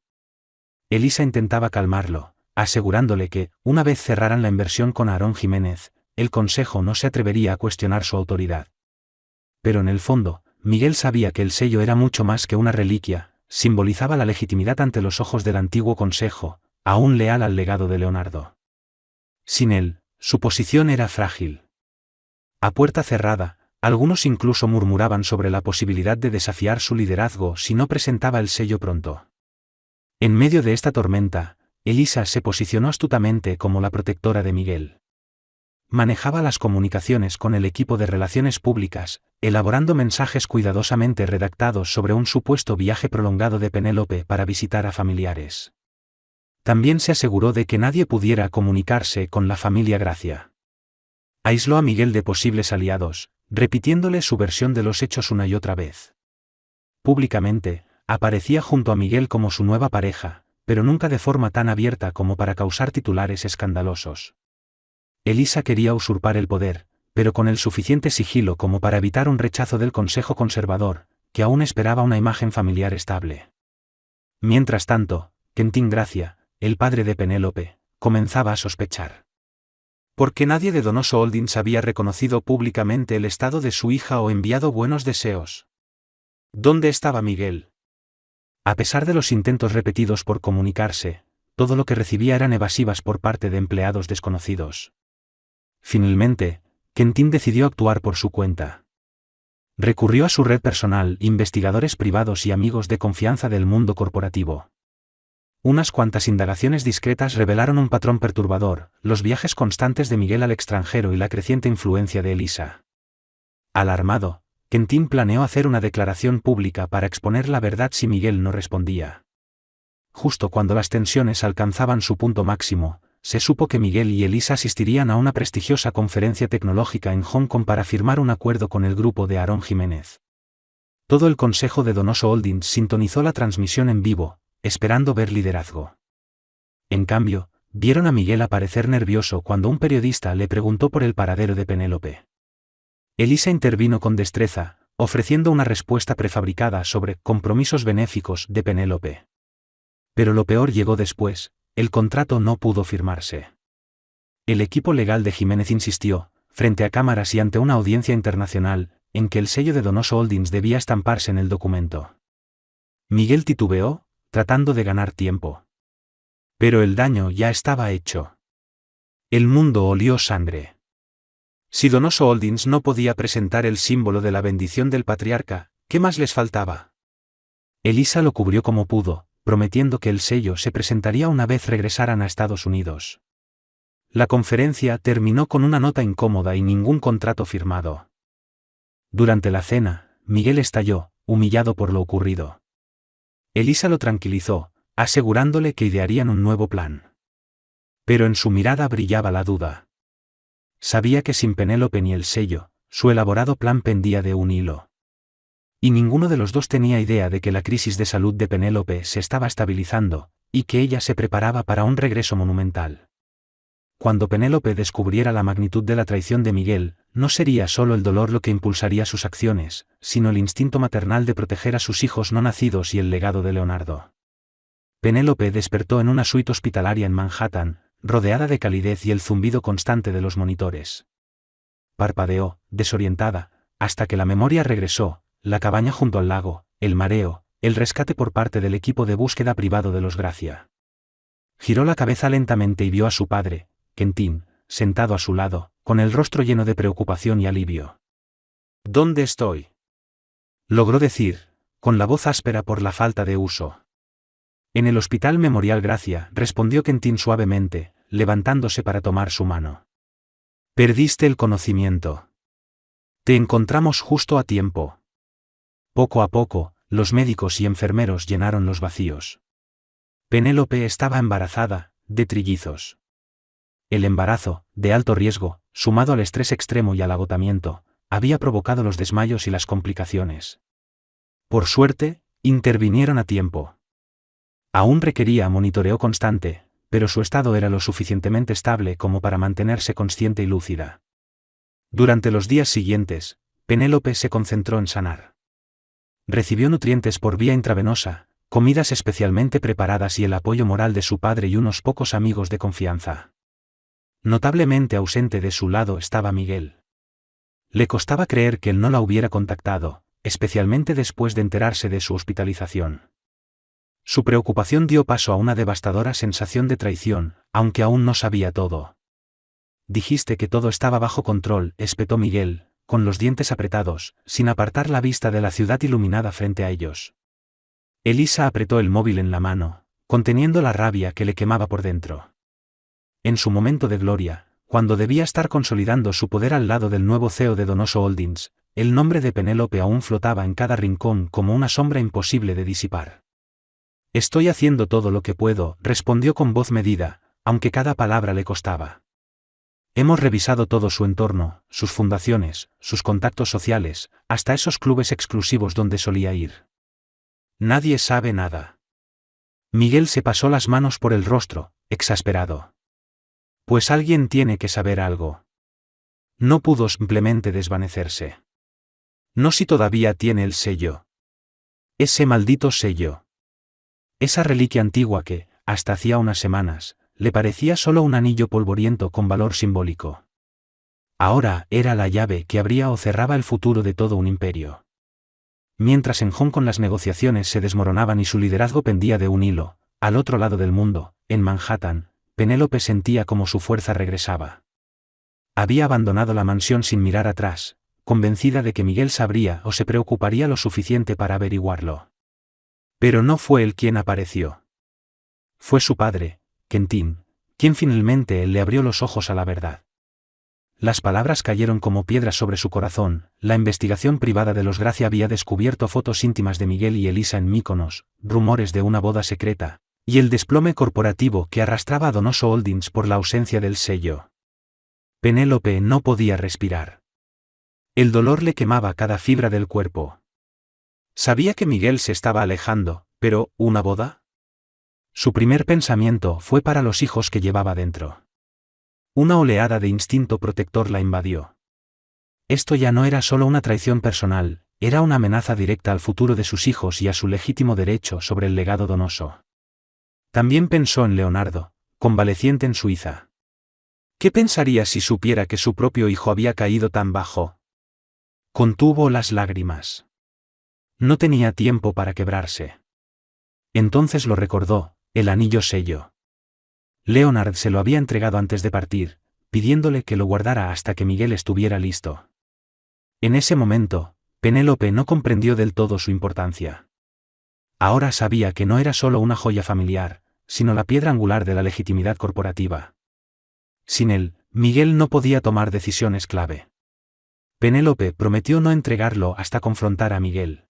Elisa intentaba calmarlo, asegurándole que, una vez cerraran la inversión con Aarón Jiménez, el consejo no se atrevería a cuestionar su autoridad. Pero en el fondo, Miguel sabía que el sello era mucho más que una reliquia, simbolizaba la legitimidad ante los ojos del antiguo consejo, aún leal al legado de Leonardo. Sin él, su posición era frágil. A puerta cerrada, algunos incluso murmuraban sobre la posibilidad de desafiar su liderazgo si no presentaba el sello pronto. En medio de esta tormenta, Elisa se posicionó astutamente como la protectora de Miguel. Manejaba las comunicaciones con el equipo de relaciones públicas, elaborando mensajes cuidadosamente redactados sobre un supuesto viaje prolongado de Penélope para visitar a familiares. También se aseguró de que nadie pudiera comunicarse con la familia Gracia. Aisló a Miguel de posibles aliados, repitiéndole su versión de los hechos una y otra vez. Públicamente, aparecía junto a Miguel como su nueva pareja, pero nunca de forma tan abierta como para causar titulares escandalosos. Elisa quería usurpar el poder, pero con el suficiente sigilo como para evitar un rechazo del Consejo Conservador, que aún esperaba una imagen familiar estable. Mientras tanto, Quentin Gracia, el padre de Penélope, comenzaba a sospechar. ¿Por qué nadie de Donoso Holdings había reconocido públicamente el estado de su hija o enviado buenos deseos? ¿Dónde estaba Miguel? A pesar de los intentos repetidos por comunicarse, todo lo que recibía eran evasivas por parte de empleados desconocidos. Finalmente, Quentin decidió actuar por su cuenta. Recurrió a su red personal, investigadores privados y amigos de confianza del mundo corporativo. Unas cuantas indagaciones discretas revelaron un patrón perturbador, los viajes constantes de Miguel al extranjero y la creciente influencia de Elisa. Alarmado, Quentin planeó hacer una declaración pública para exponer la verdad si Miguel no respondía. Justo cuando las tensiones alcanzaban su punto máximo, se supo que Miguel y Elisa asistirían a una prestigiosa conferencia tecnológica en Hong Kong para firmar un acuerdo con el grupo de Aarón Jiménez. Todo el consejo de Donoso Holdings sintonizó la transmisión en vivo, esperando ver liderazgo. En cambio, vieron a Miguel aparecer nervioso cuando un periodista le preguntó por el paradero de Penélope. Elisa intervino con destreza, ofreciendo una respuesta prefabricada sobre compromisos benéficos de Penélope. Pero lo peor llegó después. El contrato no pudo firmarse. El equipo legal de Jiménez insistió, frente a cámaras y ante una audiencia internacional, en que el sello de Donoso Holdings debía estamparse en el documento. Miguel titubeó, tratando de ganar tiempo. Pero el daño ya estaba hecho. El mundo olió sangre. Si Donoso Holdings no podía presentar el símbolo de la bendición del patriarca, ¿qué más les faltaba? Elisa lo cubrió como pudo, prometiendo que el sello se presentaría una vez regresaran a Estados Unidos. La conferencia terminó con una nota incómoda y ningún contrato firmado. Durante la cena, Miguel estalló, humillado por lo ocurrido. Elisa lo tranquilizó, asegurándole que idearían un nuevo plan. Pero en su mirada brillaba la duda. Sabía que sin Penélope ni el sello, su elaborado plan pendía de un hilo. Y ninguno de los dos tenía idea de que la crisis de salud de Penélope se estaba estabilizando, y que ella se preparaba para un regreso monumental. Cuando Penélope descubriera la magnitud de la traición de Miguel, no sería solo el dolor lo que impulsaría sus acciones, sino el instinto maternal de proteger a sus hijos no nacidos y el legado de Leonardo. Penélope despertó en una suite hospitalaria en Manhattan, rodeada de calidez y el zumbido constante de los monitores. Parpadeó, desorientada, hasta que la memoria regresó. La cabaña junto al lago, el mareo, el rescate por parte del equipo de búsqueda privado de los Gracia. Giró la cabeza lentamente y vio a su padre, Quentin, sentado a su lado, con el rostro lleno de preocupación y alivio. ¿Dónde estoy?, logró decir, con la voz áspera por la falta de uso. En el Hospital Memorial Gracia, respondió Quentin suavemente, levantándose para tomar su mano. Perdiste el conocimiento. Te encontramos justo a tiempo. Poco a poco, los médicos y enfermeros llenaron los vacíos. Penélope estaba embarazada, de trillizos. El embarazo, de alto riesgo, sumado al estrés extremo y al agotamiento, había provocado los desmayos y las complicaciones. Por suerte, intervinieron a tiempo. Aún requería monitoreo constante, pero su estado era lo suficientemente estable como para mantenerse consciente y lúcida. Durante los días siguientes, Penélope se concentró en sanar. Recibió nutrientes por vía intravenosa, comidas especialmente preparadas y el apoyo moral de su padre y unos pocos amigos de confianza. Notablemente ausente de su lado estaba Miguel. Le costaba creer que él no la hubiera contactado, especialmente después de enterarse de su hospitalización. Su preocupación dio paso a una devastadora sensación de traición, aunque aún no sabía todo. Dijiste que todo estaba bajo control, espetó Miguel, con los dientes apretados, sin apartar la vista de la ciudad iluminada frente a ellos. Elisa apretó el móvil en la mano, conteniendo la rabia que le quemaba por dentro. En su momento de gloria, cuando debía estar consolidando su poder al lado del nuevo CEO de Donoso Holdings, el nombre de Penélope aún flotaba en cada rincón como una sombra imposible de disipar. Estoy haciendo todo lo que puedo, respondió con voz medida, aunque cada palabra le costaba. Hemos revisado todo su entorno, sus fundaciones, sus contactos sociales, hasta esos clubes exclusivos donde solía ir. Nadie sabe nada. Miguel se pasó las manos por el rostro, exasperado. Pues alguien tiene que saber algo. No pudo simplemente desvanecerse. No si todavía tiene el sello. Ese maldito sello. Esa reliquia antigua que, hasta hacía unas semanas, le parecía solo un anillo polvoriento con valor simbólico. Ahora era la llave que abría o cerraba el futuro de todo un imperio. Mientras en Hong Kong las negociaciones se desmoronaban y su liderazgo pendía de un hilo, al otro lado del mundo, en Manhattan, Penélope sentía como su fuerza regresaba. Había abandonado la mansión sin mirar atrás, convencida de que Miguel sabría o se preocuparía lo suficiente para averiguarlo. Pero no fue él quien apareció. Fue su padre, Quentin, quien finalmente le abrió los ojos a la verdad. Las palabras cayeron como piedras sobre su corazón. La investigación privada de los Gracia había descubierto fotos íntimas de Miguel y Elisa en Mykonos, rumores de una boda secreta, y el desplome corporativo que arrastraba a Donoso Holdings por la ausencia del sello. Penélope no podía respirar. El dolor le quemaba cada fibra del cuerpo. Sabía que Miguel se estaba alejando, pero ¿una boda? Su primer pensamiento fue para los hijos que llevaba dentro. Una oleada de instinto protector la invadió. Esto ya no era solo una traición personal, era una amenaza directa al futuro de sus hijos y a su legítimo derecho sobre el legado Donoso. También pensó en Leonardo, convaleciente en Suiza. ¿Qué pensaría si supiera que su propio hijo había caído tan bajo? Contuvo las lágrimas. No tenía tiempo para quebrarse. Entonces lo recordó, el anillo sello. Leonard se lo había entregado antes de partir, pidiéndole que lo guardara hasta que Miguel estuviera listo. En ese momento, Penélope no comprendió del todo su importancia. Ahora sabía que no era solo una joya familiar, sino la piedra angular de la legitimidad corporativa. Sin él, Miguel no podía tomar decisiones clave. Penélope prometió no entregarlo hasta confrontar a Miguel.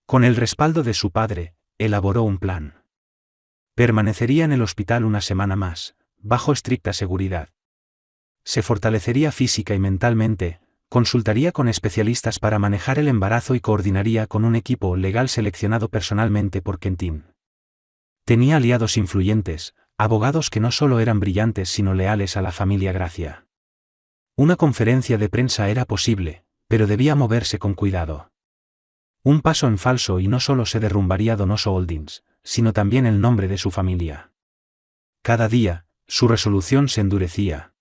Con el respaldo de su padre, elaboró un plan. Permanecería en el hospital una semana más, bajo estricta seguridad. Se fortalecería física y mentalmente, consultaría con especialistas para manejar el embarazo y coordinaría con un equipo legal seleccionado personalmente por Quentin. Tenía aliados influyentes, abogados que no solo eran brillantes sino leales a la familia Gracia. Una conferencia de prensa era posible, pero debía moverse con cuidado. Un paso en falso y no solo se derrumbaría Donoso Holdings, sino también el nombre de su familia. Cada día, su resolución se endurecía.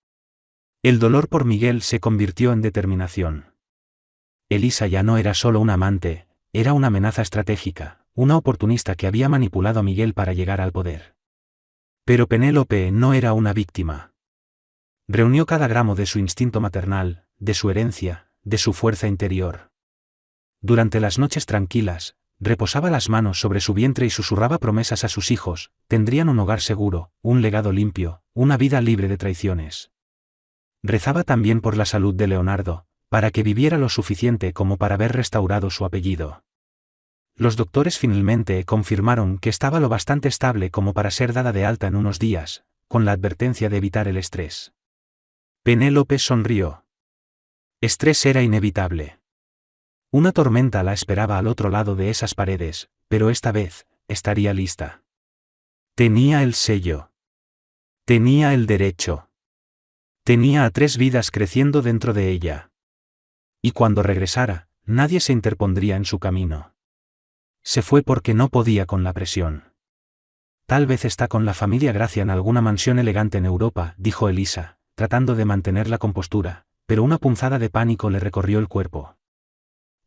El dolor por Miguel se convirtió en determinación. Elisa ya no era solo una amante, era una amenaza estratégica, una oportunista que había manipulado a Miguel para llegar al poder. Pero Penélope no era una víctima. Reunió cada gramo de su instinto maternal, de su herencia, de su fuerza interior. Durante las noches tranquilas, reposaba las manos sobre su vientre y susurraba promesas a sus hijos: tendrían un hogar seguro, un legado limpio, una vida libre de traiciones. Rezaba también por la salud de Leonardo, para que viviera lo suficiente como para ver restaurado su apellido. Los doctores finalmente confirmaron que estaba lo bastante estable como para ser dada de alta en unos días, con la advertencia de evitar el estrés. Penélope sonrió. Estrés era inevitable. Una tormenta la esperaba al otro lado de esas paredes, pero esta vez, estaría lista. Tenía el sello. Tenía el derecho. Tenía a 3 vidas creciendo dentro de ella. Y cuando regresara, nadie se interpondría en su camino. Se fue porque no podía con la presión. Tal vez está con la familia Gracia en alguna mansión elegante en Europa, dijo Elisa, tratando de mantener la compostura, pero una punzada de pánico le recorrió el cuerpo.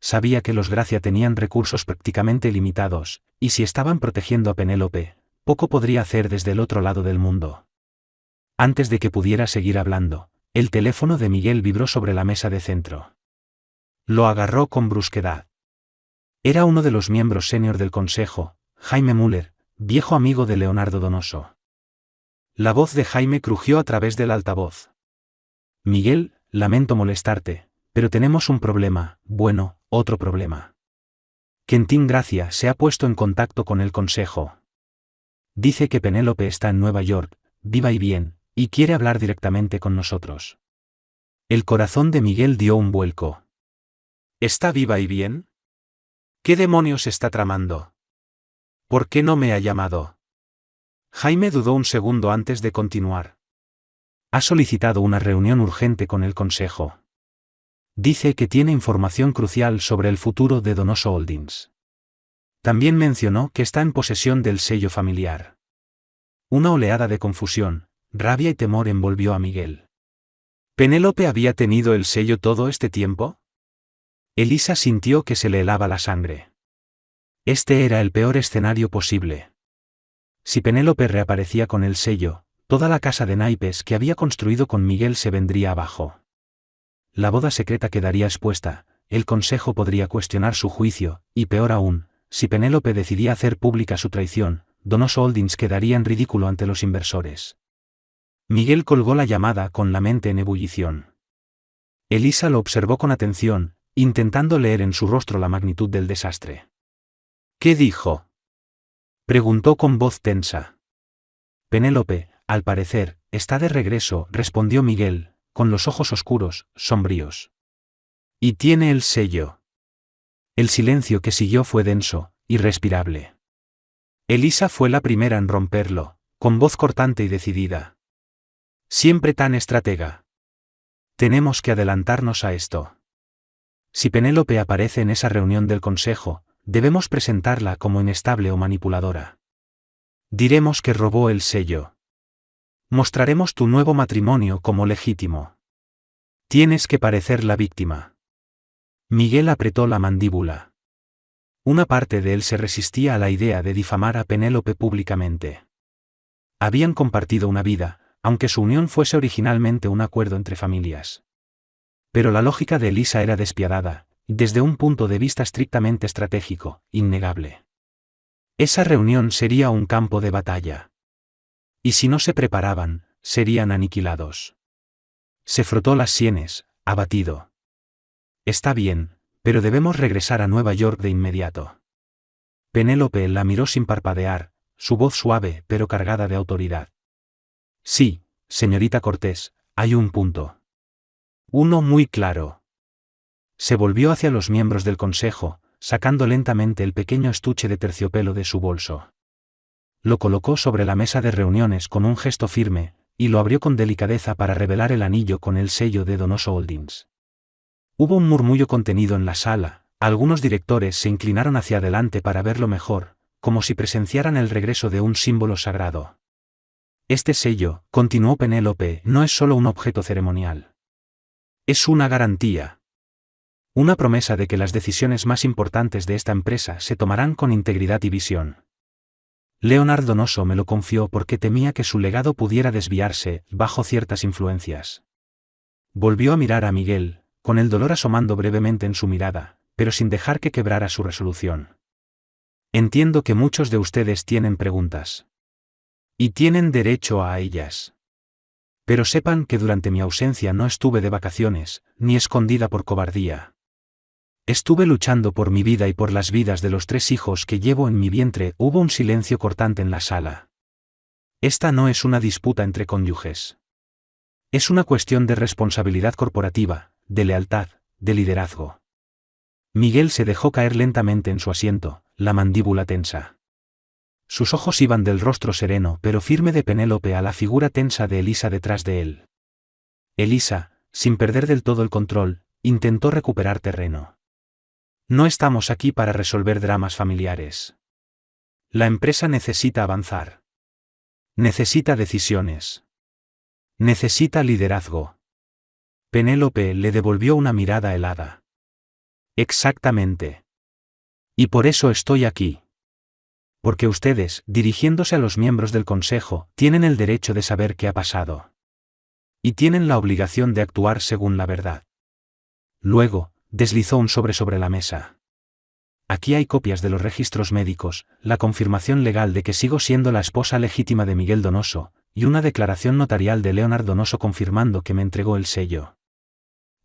Sabía que los Gracia tenían recursos prácticamente ilimitados, y si estaban protegiendo a Penélope, poco podría hacer desde el otro lado del mundo. Antes de que pudiera seguir hablando, el teléfono de Miguel vibró sobre la mesa de centro. Lo agarró con brusquedad. Era uno de los miembros senior del consejo, Jaime Müller, viejo amigo de Leonardo Donoso. La voz de Jaime crujió a través del altavoz. Miguel, lamento molestarte, pero tenemos un problema, bueno, otro problema. Quentin Gracia se ha puesto en contacto con el consejo. Dice que Penélope está en Nueva York, viva y bien, y quiere hablar directamente con nosotros. El corazón de Miguel dio un vuelco. ¿Está viva y bien? ¿Qué demonios está tramando? ¿Por qué no me ha llamado? Jaime dudó un segundo antes de continuar. Ha solicitado una reunión urgente con el consejo. Dice que tiene información crucial sobre el futuro de Donoso Holdings. También mencionó que está en posesión del sello familiar. Una oleada de confusión, rabia y temor envolvió a Miguel. ¿Penélope había tenido el sello todo este tiempo? Elisa sintió que se le helaba la sangre. Este era el peor escenario posible. Si Penélope reaparecía con el sello, toda la casa de naipes que había construido con Miguel se vendría abajo. La boda secreta quedaría expuesta, el consejo podría cuestionar su juicio, y peor aún, si Penélope decidía hacer pública su traición, Donoso Holdings quedaría en ridículo ante los inversores. Miguel colgó la llamada con la mente en ebullición. Elisa lo observó con atención, intentando leer en su rostro la magnitud del desastre. ¿Qué dijo?, preguntó con voz tensa. Penélope, al parecer, está de regreso, respondió Miguel, con los ojos oscuros, sombríos. Y tiene el sello. El silencio que siguió fue denso, irrespirable. Elisa fue la primera en romperlo, con voz cortante y decidida. Siempre tan estratega. Tenemos que adelantarnos a esto. Si Penélope aparece en esa reunión del consejo, debemos presentarla como inestable o manipuladora. Diremos que robó el sello. Mostraremos tu nuevo matrimonio como legítimo. Tienes que parecer la víctima. Miguel apretó la mandíbula. Una parte de él se resistía a la idea de difamar a Penélope públicamente. Habían compartido una vida, aunque su unión fuese originalmente un acuerdo entre familias. Pero la lógica de Elisa era despiadada, desde un punto de vista estrictamente estratégico, innegable. Esa reunión sería un campo de batalla. Y si no se preparaban, serían aniquilados. Se frotó las sienes, abatido. Está bien, pero debemos regresar a Nueva York de inmediato. Penélope la miró sin parpadear, su voz suave pero cargada de autoridad. Sí, señorita Cortés, hay un punto. Uno muy claro. Se volvió hacia los miembros del consejo, sacando lentamente el pequeño estuche de terciopelo de su bolso. Lo colocó sobre la mesa de reuniones con un gesto firme, y lo abrió con delicadeza para revelar el anillo con el sello de Donoso Holdings. Hubo un murmullo contenido en la sala, algunos directores se inclinaron hacia adelante para verlo mejor, como si presenciaran el regreso de un símbolo sagrado. Este sello, continuó Penélope, no es solo un objeto ceremonial. Es una garantía. Una promesa de que las decisiones más importantes de esta empresa se tomarán con integridad y visión. Leonard Donoso me lo confió porque temía que su legado pudiera desviarse, bajo ciertas influencias. Volvió a mirar a Miguel, con el dolor asomando brevemente en su mirada, pero sin dejar que quebrara su resolución. Entiendo que muchos de ustedes tienen preguntas. Y tienen derecho a ellas. Pero sepan que durante mi ausencia no estuve de vacaciones, ni escondida por cobardía. Estuve luchando por mi vida y por las vidas de los 3 hijos que llevo en mi vientre. Hubo un silencio cortante en la sala. Esta no es una disputa entre cónyuges. Es una cuestión de responsabilidad corporativa, de lealtad, de liderazgo. Miguel se dejó caer lentamente en su asiento, la mandíbula tensa. Sus ojos iban del rostro sereno pero firme de Penélope a la figura tensa de Elisa detrás de él. Elisa, sin perder del todo el control, intentó recuperar terreno. No estamos aquí para resolver dramas familiares. La empresa necesita avanzar. Necesita decisiones. Necesita liderazgo. Penélope le devolvió una mirada helada. Exactamente. Y por eso estoy aquí. Porque ustedes, dirigiéndose a los miembros del consejo, tienen el derecho de saber qué ha pasado. Y tienen la obligación de actuar según la verdad. Luego, deslizó un sobre la mesa. Aquí hay copias de los registros médicos, la confirmación legal de que sigo siendo la esposa legítima de Miguel Donoso, y una declaración notarial de Leonard Donoso confirmando que me entregó el sello.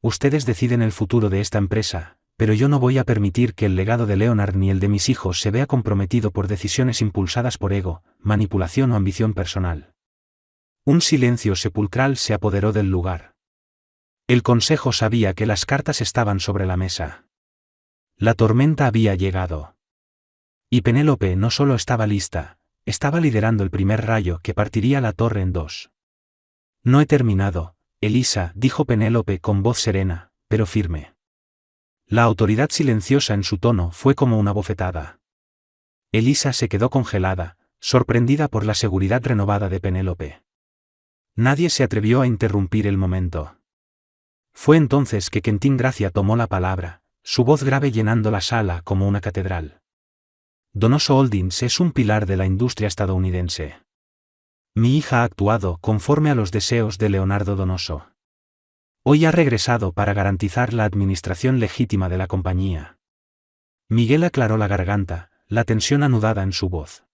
Ustedes deciden el futuro de esta empresa, pero yo no voy a permitir que el legado de Leonard ni el de mis hijos se vea comprometido por decisiones impulsadas por ego, manipulación o ambición personal. Un silencio sepulcral se apoderó del lugar. El consejo sabía que las cartas estaban sobre la mesa. La tormenta había llegado. Y Penélope no solo estaba lista, estaba liderando el primer rayo que partiría la torre en dos. No he terminado, Elisa, dijo Penélope con voz serena, pero firme. La autoridad silenciosa en su tono fue como una bofetada. Elisa se quedó congelada, sorprendida por la seguridad renovada de Penélope. Nadie se atrevió a interrumpir el momento. Fue entonces que Quentin Gracia tomó la palabra, su voz grave llenando la sala como una catedral. Donoso Holdings es un pilar de la industria estadounidense. Mi hija ha actuado conforme a los deseos de Leonardo Donoso. Hoy ha regresado para garantizar la administración legítima de la compañía. Miguel aclaró la garganta, la tensión anudada en su voz.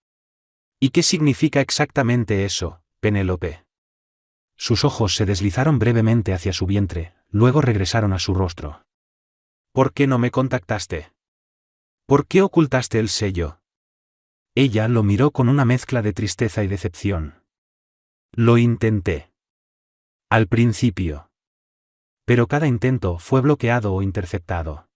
¿Y qué significa exactamente eso, Penélope? Sus ojos se deslizaron brevemente hacia su vientre, luego regresaron a su rostro. ¿Por qué no me contactaste? ¿Por qué ocultaste el sello? Ella lo miró con una mezcla de tristeza y decepción. Lo intenté. Al principio. Pero cada intento fue bloqueado o interceptado.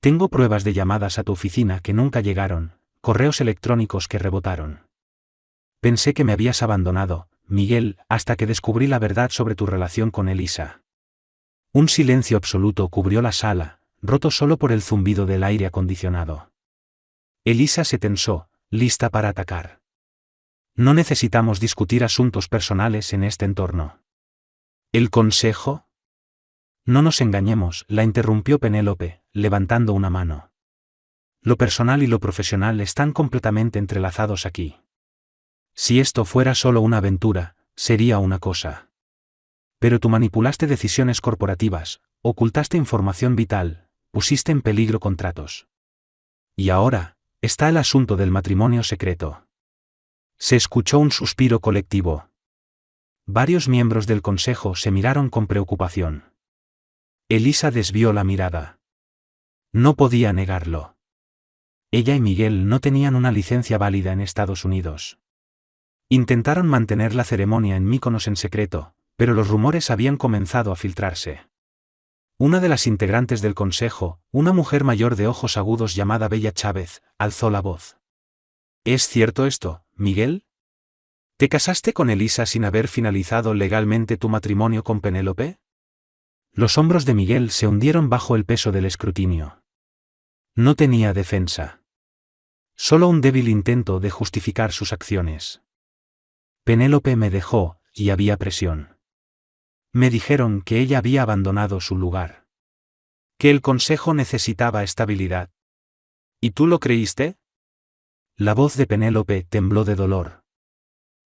Tengo pruebas de llamadas a tu oficina que nunca llegaron, correos electrónicos que rebotaron. Pensé que me habías abandonado, Miguel, hasta que descubrí la verdad sobre tu relación con Elisa. Un silencio absoluto cubrió la sala, roto solo por el zumbido del aire acondicionado. Elisa se tensó, lista para atacar. No necesitamos discutir asuntos personales en este entorno. ¿El consejo? No nos engañemos, la interrumpió Penélope, levantando una mano. Lo personal y lo profesional están completamente entrelazados aquí. Si esto fuera solo una aventura, sería una cosa. Pero tú manipulaste decisiones corporativas, ocultaste información vital, pusiste en peligro contratos. Y ahora, está el asunto del matrimonio secreto. Se escuchó un suspiro colectivo. Varios miembros del consejo se miraron con preocupación. Elisa desvió la mirada. No podía negarlo. Ella y Miguel no tenían una licencia válida en Estados Unidos. Intentaron mantener la ceremonia en Mykonos en secreto, pero los rumores habían comenzado a filtrarse. Una de las integrantes del consejo, una mujer mayor de ojos agudos llamada Bella Chávez, alzó la voz. ¿Es cierto esto, Miguel? ¿Te casaste con Elisa sin haber finalizado legalmente tu matrimonio con Penélope? Los hombros de Miguel se hundieron bajo el peso del escrutinio. No tenía defensa. Solo un débil intento de justificar sus acciones. Penélope me dejó, y había presión. Me dijeron que ella había abandonado su lugar. Que el consejo necesitaba estabilidad. ¿Y tú lo creíste? La voz de Penélope tembló de dolor.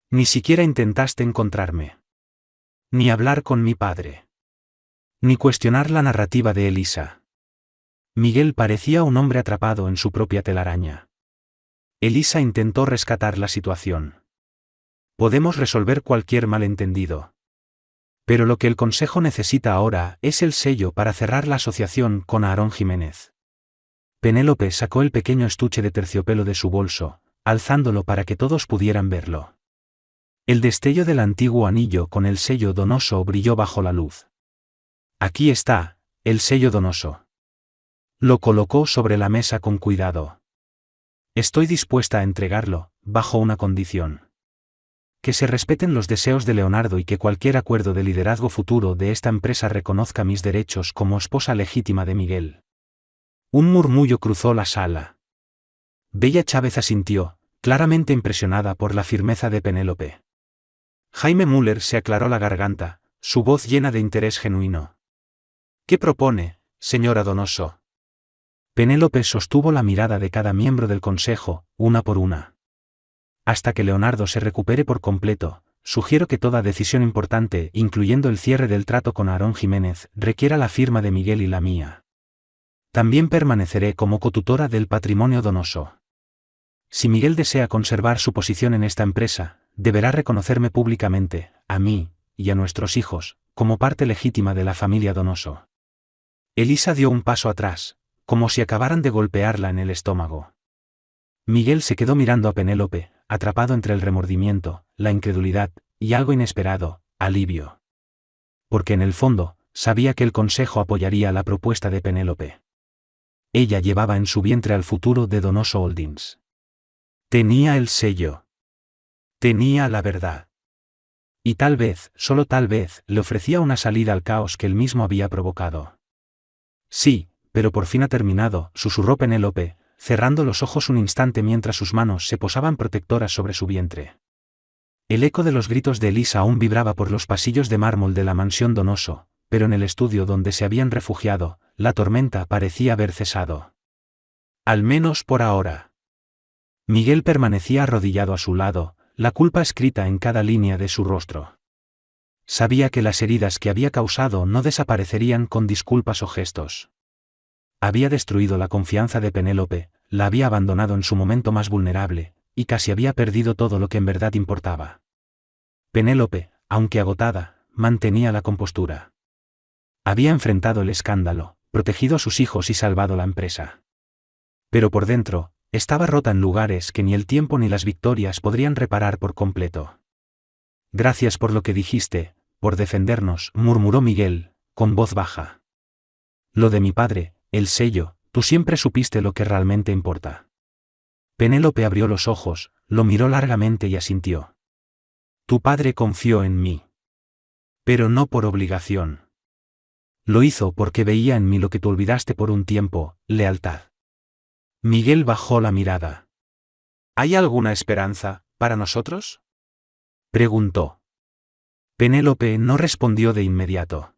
Ni siquiera intentaste encontrarme. Ni hablar con mi padre. Ni cuestionar la narrativa de Elisa. Miguel parecía un hombre atrapado en su propia telaraña. Elisa intentó rescatar la situación. Podemos resolver cualquier malentendido. Pero lo que el consejo necesita ahora es el sello para cerrar la asociación con Aarón Jiménez. Penélope sacó el pequeño estuche de terciopelo de su bolso, alzándolo para que todos pudieran verlo. El destello del antiguo anillo con el sello Donoso brilló bajo la luz. Aquí está, el sello Donoso. Lo colocó sobre la mesa con cuidado. Estoy dispuesta a entregarlo, bajo una condición. Que se respeten los deseos de Leonardo y que cualquier acuerdo de liderazgo futuro de esta empresa reconozca mis derechos como esposa legítima de Miguel. Un murmullo cruzó la sala. Bella Chávez asintió, claramente impresionada por la firmeza de Penélope. Jaime Müller se aclaró la garganta, su voz llena de interés genuino. ¿Qué propone, señora Donoso? Penélope sostuvo la mirada de cada miembro del consejo, una por una. Hasta que Leonardo se recupere por completo, sugiero que toda decisión importante, incluyendo el cierre del trato con Aarón Jiménez, requiera la firma de Miguel y la mía. También permaneceré como cotutora del patrimonio Donoso. Si Miguel desea conservar su posición en esta empresa, deberá reconocerme públicamente, a mí, y a nuestros hijos, como parte legítima de la familia Donoso. Elisa dio un paso atrás, como si acabaran de golpearla en el estómago. Miguel se quedó mirando a Penélope, atrapado entre el remordimiento, la incredulidad, y algo inesperado, alivio. Porque en el fondo, sabía que el consejo apoyaría la propuesta de Penélope. Ella llevaba en su vientre al futuro de Donoso Holdings. Tenía el sello. Tenía la verdad. Y tal vez, solo tal vez, le ofrecía una salida al caos que él mismo había provocado. Sí, pero por fin ha terminado, susurró Penélope, cerrando los ojos un instante mientras sus manos se posaban protectoras sobre su vientre. El eco de los gritos de Elisa aún vibraba por los pasillos de mármol de la mansión Donoso, pero en el estudio donde se habían refugiado, la tormenta parecía haber cesado. Al menos por ahora. Miguel permanecía arrodillado a su lado, la culpa escrita en cada línea de su rostro. Sabía que las heridas que había causado no desaparecerían con disculpas o gestos. Había destruido la confianza de Penélope, la había abandonado en su momento más vulnerable, y casi había perdido todo lo que en verdad importaba. Penélope, aunque agotada, mantenía la compostura. Había enfrentado el escándalo, protegido a sus hijos y salvado la empresa. Pero por dentro, estaba rota en lugares que ni el tiempo ni las victorias podrían reparar por completo. Gracias por lo que dijiste, por defendernos, murmuró Miguel, con voz baja. Lo de mi padre, el sello, tú siempre supiste lo que realmente importa. Penélope abrió los ojos, lo miró largamente y asintió. Tu padre confió en mí. Pero no por obligación. Lo hizo porque veía en mí lo que tú olvidaste por un tiempo, lealtad. Miguel bajó la mirada. ¿Hay alguna esperanza, para nosotros? Preguntó. Penélope no respondió de inmediato.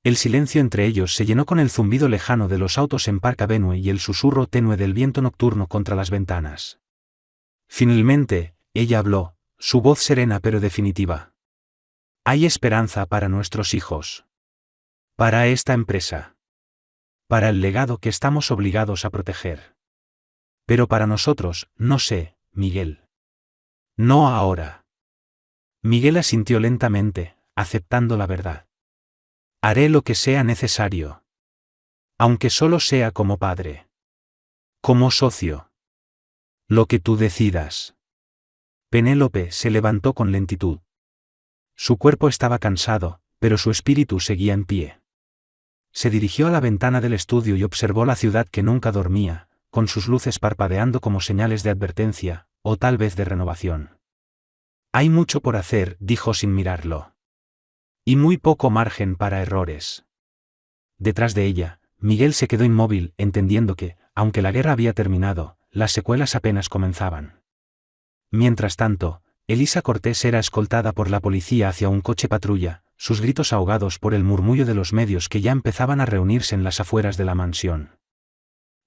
El silencio entre ellos se llenó con el zumbido lejano de los autos en Park Avenue y el susurro tenue del viento nocturno contra las ventanas. Finalmente, ella habló, su voz serena pero definitiva. Hay esperanza para nuestros hijos. Para esta empresa. Para el legado que estamos obligados a proteger. Pero para nosotros, no sé, Miguel. No ahora. Miguel asintió lentamente, aceptando la verdad. Haré lo que sea necesario. Aunque solo sea como padre. Como socio. Lo que tú decidas. Penélope se levantó con lentitud. Su cuerpo estaba cansado, pero su espíritu seguía en pie. Se dirigió a la ventana del estudio y observó la ciudad que nunca dormía, con sus luces parpadeando como señales de advertencia, o tal vez de renovación. Hay mucho por hacer, dijo sin mirarlo. Y muy poco margen para errores. Detrás de ella, Miguel se quedó inmóvil, entendiendo que, aunque la guerra había terminado, las secuelas apenas comenzaban. Mientras tanto, Elisa Cortés era escoltada por la policía hacia un coche patrulla, sus gritos ahogados por el murmullo de los medios que ya empezaban a reunirse en las afueras de la mansión.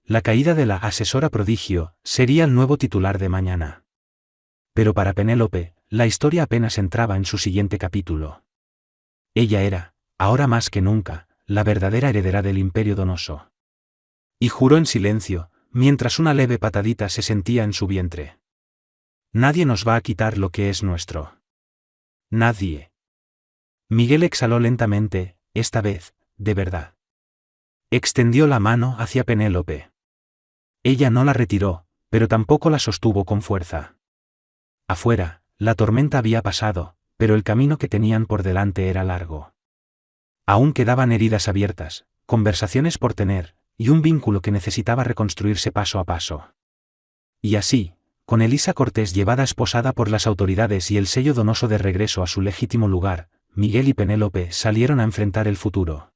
La caída de la asesora prodigio sería el nuevo titular de mañana. Pero para Penélope, la historia apenas entraba en su siguiente capítulo. Ella era, ahora más que nunca, la verdadera heredera del Imperio Donoso. Y juró en silencio, mientras una leve patadita se sentía en su vientre. Nadie nos va a quitar lo que es nuestro. Nadie. Miguel exhaló lentamente, esta vez, de verdad. Extendió la mano hacia Penélope. Ella no la retiró, pero tampoco la sostuvo con fuerza. Afuera, la tormenta había pasado, pero el camino que tenían por delante era largo. Aún quedaban heridas abiertas, conversaciones por tener, y un vínculo que necesitaba reconstruirse paso a paso. Y así, con Elisa Cortés llevada esposada por las autoridades y el sello Donoso de regreso a su legítimo lugar, Miguel y Penélope salieron a enfrentar el futuro.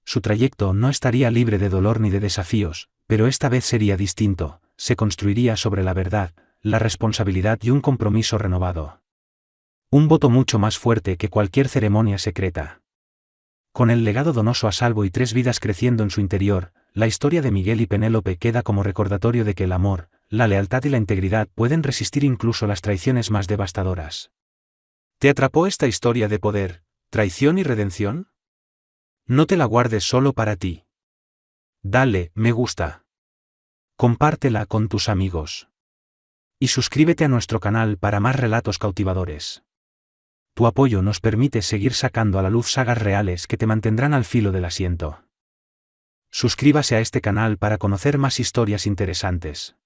Su trayecto no estaría libre de dolor ni de desafíos, pero esta vez sería distinto, se construiría sobre la verdad, la responsabilidad y un compromiso renovado. Un voto mucho más fuerte que cualquier ceremonia secreta. Con el legado donoso a salvo y 3 vidas creciendo en su interior, la historia de Miguel y Penélope queda como recordatorio de que el amor, la lealtad y la integridad pueden resistir incluso las traiciones más devastadoras. ¿Te atrapó esta historia de poder, traición y redención? No te la guardes solo para ti. Dale, me gusta. Compártela con tus amigos. Y suscríbete a nuestro canal para más relatos cautivadores. Tu apoyo nos permite seguir sacando a la luz sagas reales que te mantendrán al filo del asiento. Suscríbase a este canal para conocer más historias interesantes.